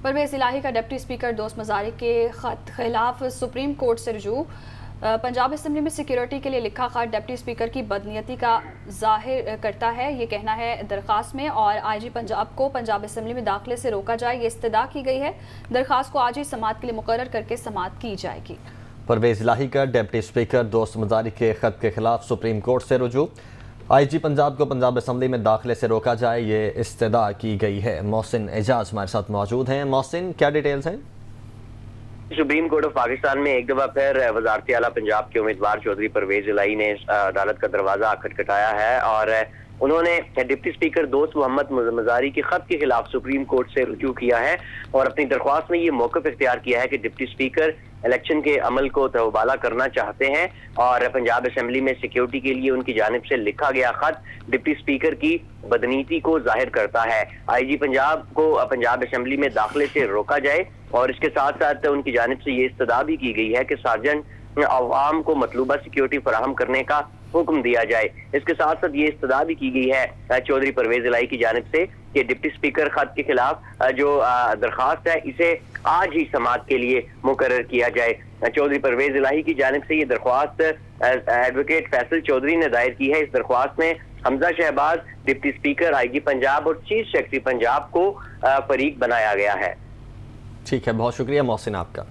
پرویز الہی کا deputy speaker دوست مزاری کے خط خلاف سپریم کورٹ سے رجوع۔ پنجاب اسمبلی میں سیکیورٹی کے لیے لکھا خط ڈپٹی اسپیکر کی بدنیتی کا ظاہر کرتا ہے، یہ کہنا ہے درخواست میں، اور آئی جی پنجاب کو پنجاب اسمبلی میں داخلے سے روکا جائے، یہ استدعا کی گئی ہے۔ درخواست کو آج ہی سماعت کے لیے مقرر کر کے سماعت کی جائے گی۔ پرویز الہی کا ڈپٹی اسپیکر دوست مزاری کے خط کے خلاف سپریم کورٹ سے رجوع۔ آئی جی پنجاب کو پنجاب اسمبلی میں داخلے سے روکا جائے، یہ استدعا کی گئی ہے۔ محسن اعجاز ہمارے ساتھ موجود ہیں۔ محسن، کیا ڈیٹیلز ہیں؟ سپریم کورٹ آف پاکستان میں ایک دفعہ پھر وزارت اعلیٰ پنجاب کے امیدوار چودھری پرویز الہی نے عدالت کا دروازہ کھٹکھٹایا ہے، اور انہوں نے ڈپٹی اسپیکر دوست محمد مزاری کے خط کے خلاف سپریم کورٹ سے رجوع کیا ہے، اور اپنی درخواست میں یہ موقف اختیار کیا ہے کہ ڈپٹی اسپیکر الیکشن کے عمل کو تروبالا کرنا چاہتے ہیں، اور پنجاب اسمبلی میں سیکیورٹی کے لیے ان کی جانب سے لکھا گیا خط ڈپٹی اسپیکر کی بدنیتی کو ظاہر کرتا ہے۔ آئی جی پنجاب کو پنجاب اسمبلی میں داخلے سے روکا جائے، اور اس کے ساتھ ساتھ ان کی جانب سے یہ استدعا بھی کی گئی ہے کہ سارجنٹ عوام کو مطلوبہ سیکیورٹی فراہم کرنے کا حکم دیا جائے۔ اس کے ساتھ ساتھ یہ استدعا بھی کی گئی ہے چودھری پرویز الہی کی جانب سے کہ ڈپٹی اسپیکر خط کے خلاف جو درخواست ہے اسے آج ہی سماعت کے لیے مقرر کیا جائے۔ چودھری پرویز الہی کی جانب سے یہ درخواست ایڈوکیٹ فیصل چودھری نے دائر کی ہے۔ اس درخواست میں حمزہ شہباز، ڈپٹی اسپیکر، آئی جی پنجاب اور چیف سیکرٹری پنجاب کو فریق بنایا گیا ہے۔ ٹھیک ہے، بہت شکریہ محسن آپ کا۔